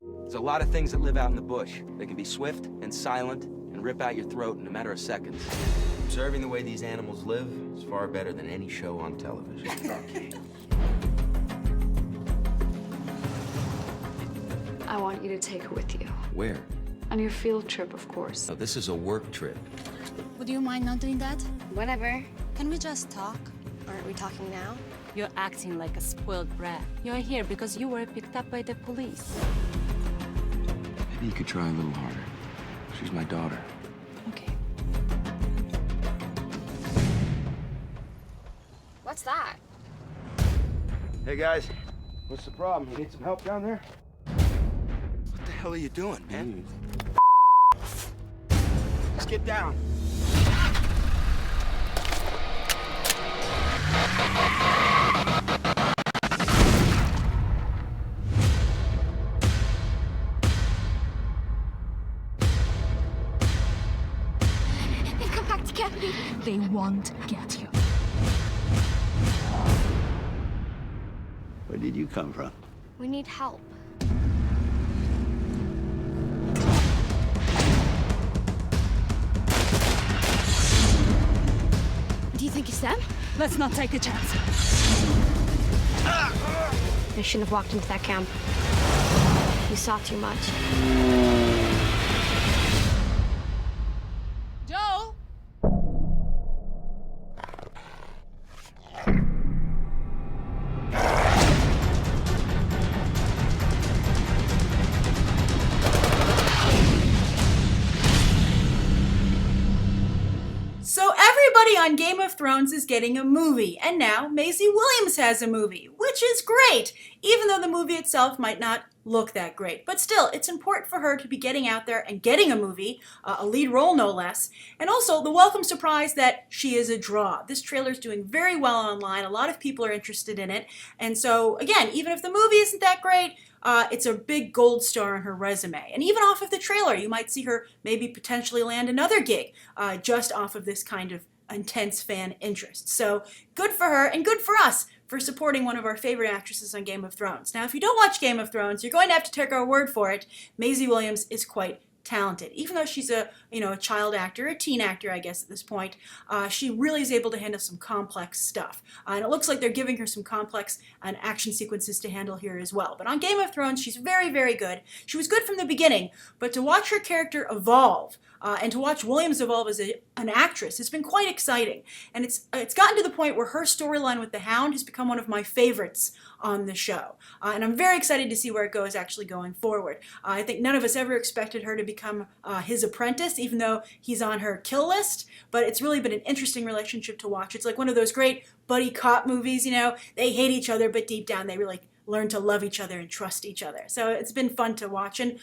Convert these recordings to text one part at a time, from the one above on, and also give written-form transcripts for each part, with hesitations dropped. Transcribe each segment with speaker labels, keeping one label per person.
Speaker 1: There's a lot of things that live out in the bush. They can be swift and silent and rip out your throat in a matter of seconds.
Speaker 2: Observing the way these animals live is far better than any show on television.
Speaker 1: Okay.
Speaker 3: I want you to take her with you.
Speaker 2: Where?
Speaker 3: On your field trip, of course.
Speaker 2: No, this is a work trip.
Speaker 4: Would you mind not doing that?
Speaker 5: Whatever.
Speaker 4: Can we just talk?
Speaker 5: Aren't we talking now?
Speaker 6: You're acting like a spoiled brat. You're here because you were picked up by the police.
Speaker 2: Maybe you could try a little harder. She's my daughter.
Speaker 6: Okay.
Speaker 5: What's that?
Speaker 1: Hey, guys. What's the problem? You need some help down there? What the hell are you doing, man? Let's get down.
Speaker 5: They've come back to get me.
Speaker 4: They won't get you.
Speaker 7: Where did you come from?
Speaker 5: We need help. Do you think it's them?
Speaker 4: Let's not take a chance.
Speaker 5: I shouldn't have walked into that camp. You saw too much.
Speaker 4: Joe?
Speaker 8: So everybody on Game of Thrones is getting a movie, and now Maisie Williams has a movie, which is great, even though the movie itself might not look that great. But still, it's important for her to be getting out there and getting a movie, a lead role no less, and also the welcome surprise that she is a draw. This trailer is doing very well online. A lot of people are interested in it, and so again, even if the movie isn't that great, it's a big gold star on her resume. And even off of the trailer, you might see her maybe potentially land another gig just off of this kind of intense fan interest. So good for her and good for us for supporting one of our favorite actresses on Game of Thrones. Now, if you don't watch Game of Thrones, you're going to have to take our word for it. Maisie Williams is quite talented. Even though she's a child actor, a teen actor, I guess at this point, she really is able to handle some complex stuff. And it looks like they're giving her some complex and action sequences to handle here as well. But on Game of Thrones, she's very, very good. She was good from the beginning, but to watch her character evolve and to watch Williams evolve as an actress, it's been quite exciting. And it's gotten to the point where her storyline with the Hound has become one of my favorites on the show. And I'm very excited to see where it goes actually going forward. I think none of us ever expected her to become his apprentice, even though he's on her kill list. But it's really been an interesting relationship to watch. It's like one of those great buddy cop movies, they hate each other, but deep down they really learn to love each other and trust each other. So it's been fun to watch. And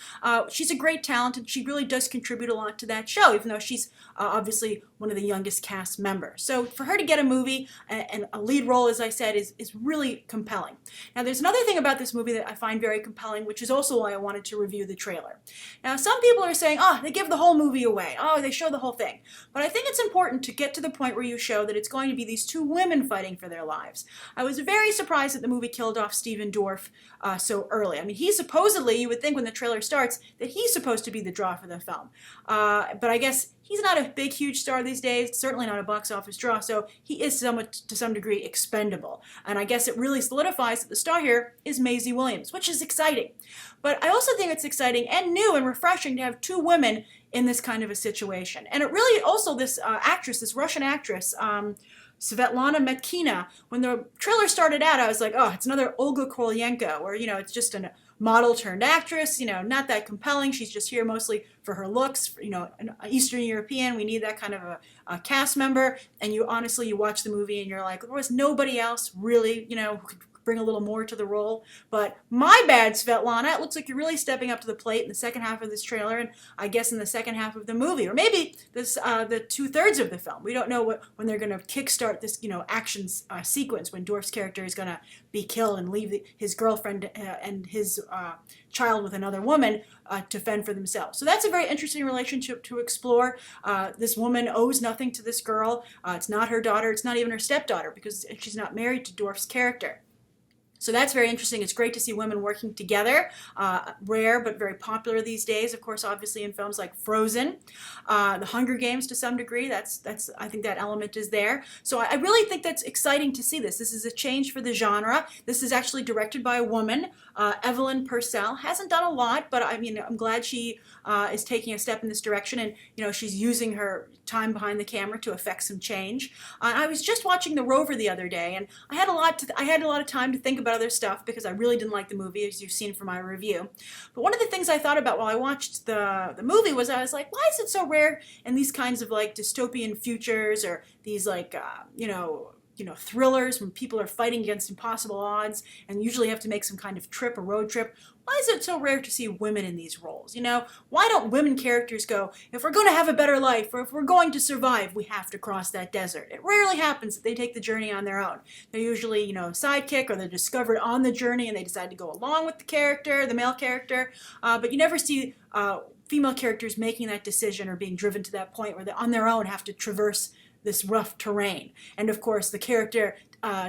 Speaker 8: she's a great talent, and she really does contribute a lot to that show, even though she's obviously one of the youngest cast members. So for her to get a movie and a lead role, as I said, is really compelling. Now, there's another thing about this movie that I find very compelling, which is also why I wanted to review the trailer. Now, some people are saying, they give the whole movie away. They show the whole thing. But I think it's important to get to the point where you show that it's going to be these two women fighting for their lives. I was very surprised that the movie killed off Stephen Dorff so early. I mean, he supposedly, you would think when the trailer starts, that he's supposed to be the draw for the film. But I guess he's not a big, huge star these days, certainly not a box office draw, so he is somewhat, to some degree, expendable. And I guess it really solidifies that the star here is Maisie Williams, which is exciting. But I also think it's exciting and new and refreshing to have two women in this kind of a situation. And it really also, this actress, this Russian actress, Svetlana Metkina, when the trailer started out, I was like, it's another Olga Kurylenko, where, it's just a model turned actress, not that compelling. She's just here mostly for her looks, an Eastern European. We need that kind of a cast member. And you watch the movie and you're like, there was nobody else really, who could bring a little more to the role. But my bad, Svetlana. It looks like you're really stepping up to the plate in the second half of this trailer, and I guess in the second half of the movie, or maybe this the 2/3 of the film. We don't know when they're going to kickstart this, action sequence when Dorff's character is going to be killed and leave his girlfriend and his child with another woman to fend for themselves. So that's a very interesting relationship to explore. This woman owes nothing to this girl. It's not her daughter. It's not even her stepdaughter because she's not married to Dorff's character. So that's very interesting. It's great to see women working together. Rare, but very popular these days. Of course, obviously in films like Frozen, The Hunger Games to some degree. That's I think that element is there. So I really think that's exciting to see this. This is a change for the genre. This is actually directed by a woman, Evelyn Purcell. Hasn't done a lot, but I mean, I'm glad she is taking a step in this direction, and she's using her time behind the camera to affect some change. I was just watching The Rover the other day, and I had a lot of time to think about other stuff because I really didn't like the movie, as you've seen from my review. But one of the things I thought about while I watched the movie was, I was like, why is it so rare in these kinds of like dystopian futures, or these like thrillers when people are fighting against impossible odds and usually have to make some kind of trip, a road trip? Why is it so rare to see women in these roles? Why don't women characters go, if we're going to have a better life, or if we're going to survive, we have to cross that desert? It rarely happens that they take the journey on their own. They're usually, sidekick, or they're discovered on the journey and they decide to go along with the male character. But you never see female characters making that decision or being driven to that point where they on their own have to traverse this rough terrain. And of course, the character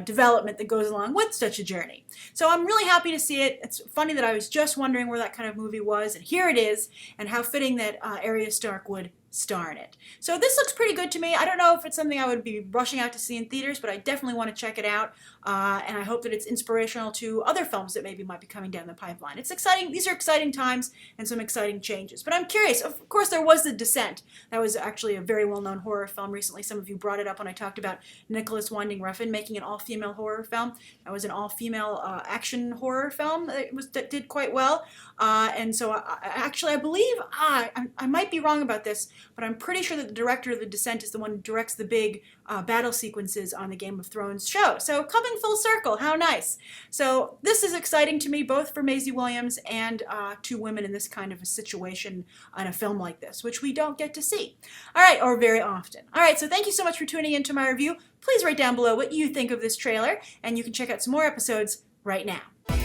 Speaker 8: development that goes along with such a journey. So I'm really happy to see it. It's funny that I was just wondering where that kind of movie was, and here it is, and how fitting that Arya Stark would star in it. So this looks pretty good to me. I don't know if it's something I would be rushing out to see in theaters, but I definitely want to check it out, and I hope that it's inspirational to other films that maybe might be coming down the pipeline. It's exciting. These are exciting times and some exciting changes. But I'm curious. Of course, there was The Descent. That was actually a very well-known horror film recently. Some of you brought it up when I talked about Nicholas Winding Refn making an all-female horror film. That was an all-female action horror film that did quite well. And so I believe, I might be wrong about this, but I'm pretty sure that the director of The Descent is the one who directs the big battle sequences on the Game of Thrones show. So coming full circle, how nice. So this is exciting to me, both for Maisie Williams and two women in this kind of a situation on a film like this, which we don't get to see. All right, or very often. All right, so thank you so much for tuning into my review. Please write down below what you think of this trailer, and you can check out some more episodes right now.